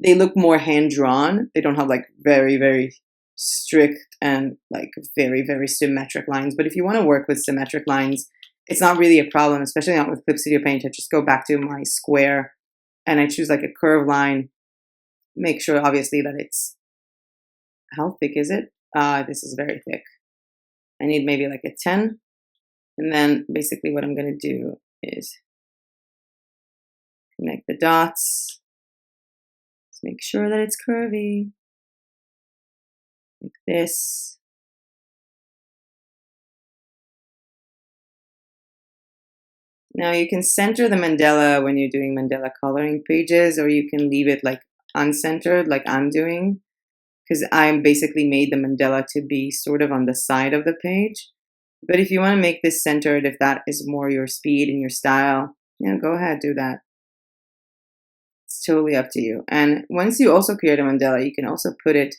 they look more hand-drawn. They don't have like very, very strict and like very, very symmetric lines. But if you want to work with symmetric lines, it's not really a problem, especially not with Clip Studio Paint. I just go back to my square and I choose like a curved line. Make sure obviously that it's, how thick is it? This is very thick. I need maybe like a 10. And then basically what I'm going to do is connect the dots. Let's make sure that it's curvy. Like this. Now you can center the mandala when you're doing mandala coloring pages, or you can leave it like uncentered like I'm doing, because I basically made the mandala to be sort of on the side of the page. But if you want to make this centered, if that is more your speed and your style, go ahead, do that. It's totally up to you. And once you also create a mandala, you can also put it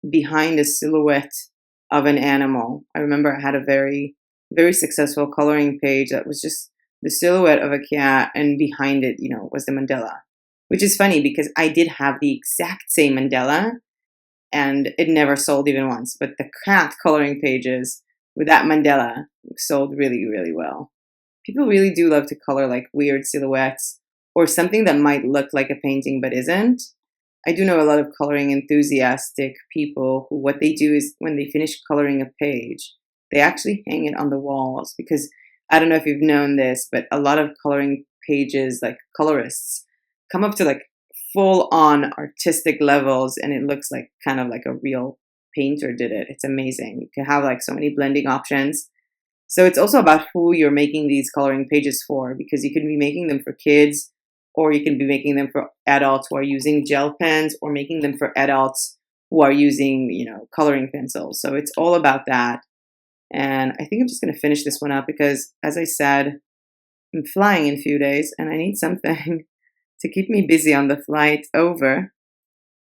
behind a silhouette of an animal. I remember I had a very, very successful coloring page that was just the silhouette of a cat, and behind it, was the mandala. Which is funny because I did have the exact same mandala and it never sold even once. But the cat coloring pages with that mandala sold really, really well. People really do love to color like weird silhouettes or something that might look like a painting but isn't. I do know a lot of coloring enthusiastic people who what they do is when they finish coloring a page, they actually hang it on the walls, because I don't know if you've known this, but a lot of coloring pages, like colorists, come up to like full on artistic levels, and it looks like kind of like a real painter did it. It's amazing. You can have like so many blending options. So it's also about who you're making these coloring pages for, because you can be making them for kids, or you can be making them for adults who are using gel pens, or making them for adults who are using, coloring pencils. So it's all about that. And I think I'm just going to finish this one up because, as I said, I'm flying in a few days and I need something to keep me busy on the flight over.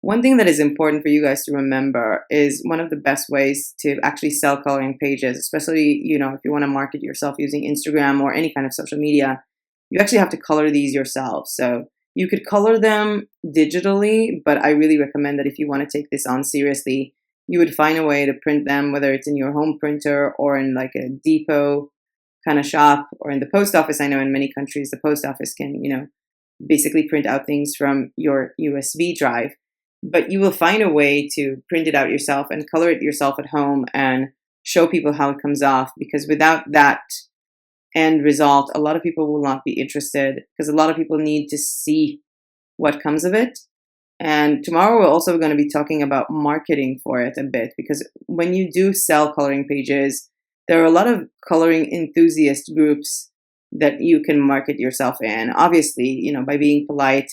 One thing that is important for you guys to remember is one of the best ways to actually sell coloring pages, especially, if you want to market yourself using Instagram or any kind of social media, you actually have to color these yourself. So you could color them digitally, but I really recommend that if you want to take this on seriously, you would find a way to print them, whether it's in your home printer or in like a depot kind of shop or in the post office. I know in many countries, the post office can, basically print out things from your USB drive. But you will find a way to print it out yourself and color it yourself at home and show people how it comes off, because without that end result, a lot of people will not be interested, because a lot of people need to see what comes of it. And tomorrow we're also going to be talking about marketing for it a bit, because when you do sell coloring pages, there are a lot of coloring enthusiast groups that you can market yourself in. Obviously, by being polite.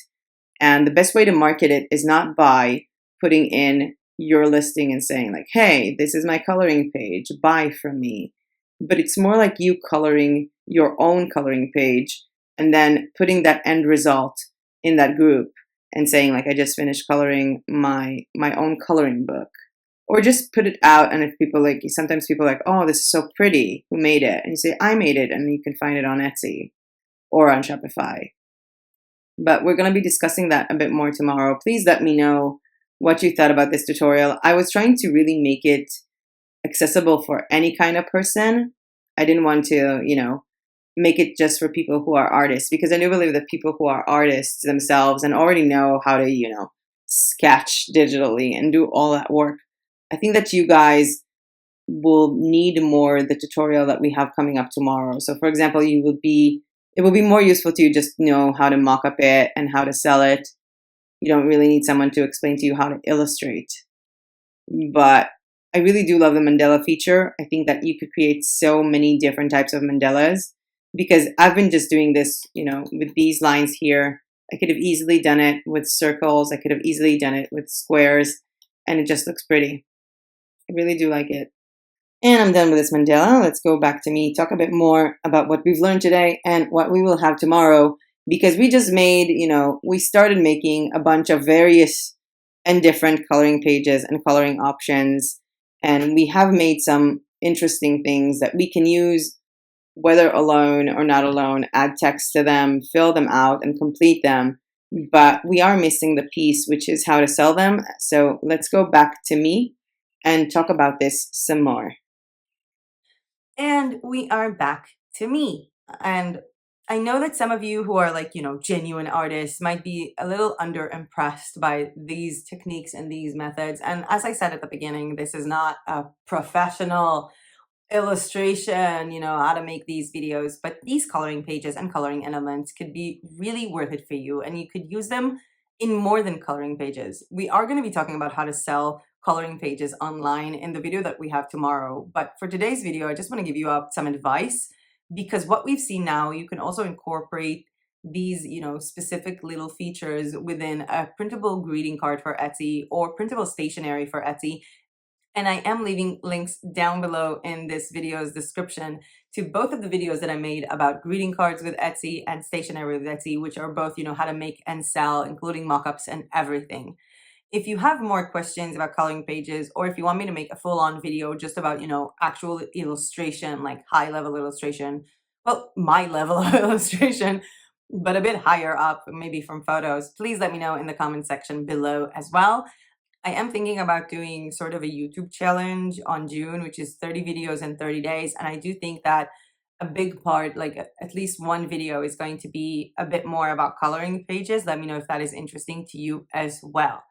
And the best way to market it is not by putting in your listing and saying like, hey, this is my coloring page, buy from me. But it's more like you coloring your own coloring page and then putting that end result in that group and saying like, I just finished coloring my own coloring book. Or just put it out, and if people sometimes people are like, oh, this is so pretty, who made it? And you say, I made it, and you can find it on Etsy or on Shopify. But we're going to be discussing that a bit more tomorrow. Please let me know what you thought about this tutorial. I was trying to really make it accessible for any kind of person. I didn't want to, make it just for people who are artists, because I do believe that people who are artists themselves and already know how to, sketch digitally and do all that work, I think that you guys will need more the tutorial that we have coming up tomorrow. So for example, it will be more useful to you just know how to mock up it and how to sell it. You don't really need someone to explain to you how to illustrate. But I really do love the Mandela feature. I think that you could create so many different types of mandalas, because I've been just doing this, with these lines here. I could have easily done it with circles. I could have easily done it with squares, and it just looks pretty. I really do like it. And I'm done with this Mandela. Let's go back to me, talk a bit more about what we've learned today and what we will have tomorrow, because we just made, we started making a bunch of various and different coloring pages and coloring options. And we have made some interesting things that we can use, whether alone or not alone, add text to them, fill them out and complete them. But we are missing the piece, which is how to sell them. So let's go back to me and talk about this some more. And we are back to me. And I know that some of you who are genuine artists might be a little underimpressed by these techniques and these methods. And as I said at the beginning, this is not a professional illustration, how to make these videos, but these coloring pages and coloring elements could be really worth it for you. And you could use them in more than coloring pages. We are going to be talking about how to sell coloring pages online in the video that we have tomorrow. But for today's video, I just want to give you some advice, because what we've seen now, you can also incorporate these, specific little features within a printable greeting card for Etsy or printable stationery for Etsy. And I am leaving links down below in this video's description to both of the videos that I made about greeting cards with Etsy and stationery with Etsy, which are both, how to make and sell, including mockups and everything. If you have more questions about coloring pages, or if you want me to make a full-on video just about, actual illustration, like high-level illustration, well, my level of illustration, but a bit higher up, maybe from photos, please let me know in the comment section below as well. I am thinking about doing sort of a YouTube challenge on June, which is 30 videos in 30 days. And I do think that a big part, like at least one video, is going to be a bit more about coloring pages. Let me know if that is interesting to you as well.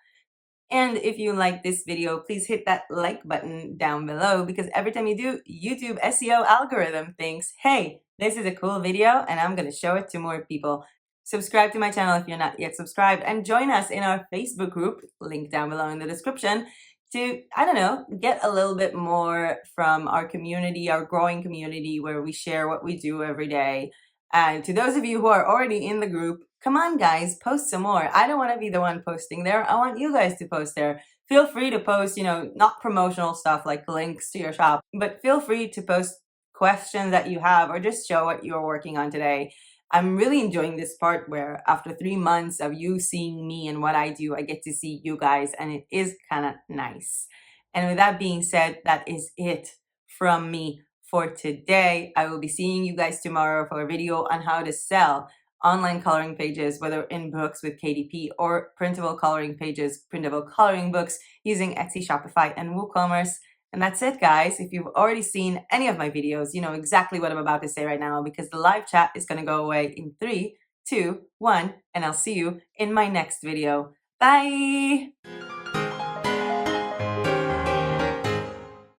And if you like this video, please hit that like button down below, because every time you do, YouTube SEO algorithm thinks, hey, this is a cool video and I'm going to show it to more people. Subscribe to my channel if you're not yet subscribed, and join us in our Facebook group, link down below in the description, to, I don't know, get a little bit more from our community, our growing community, where we share what we do every day. And to those of you who are already in the group, come on guys, post some more. I don't want to be the one posting there. I want you guys to post there. Feel free to post, not promotional stuff like links to your shop, but feel free to post questions that you have or just show what you're working on today. I'm really enjoying this part where after 3 months of you seeing me and what I do, I get to see you guys, and it is kind of nice. And with that being said, that is it from me for today. I will be seeing you guys tomorrow for a video on how to sell online coloring pages, whether in books with KDP or printable coloring pages, printable coloring books using Etsy, Shopify, and WooCommerce. And that's it, guys. If you've already seen any of my videos, you know exactly what I'm about to say right now, because the live chat is going to go away in 3, 2, 1, and I'll see you in my next video. Bye!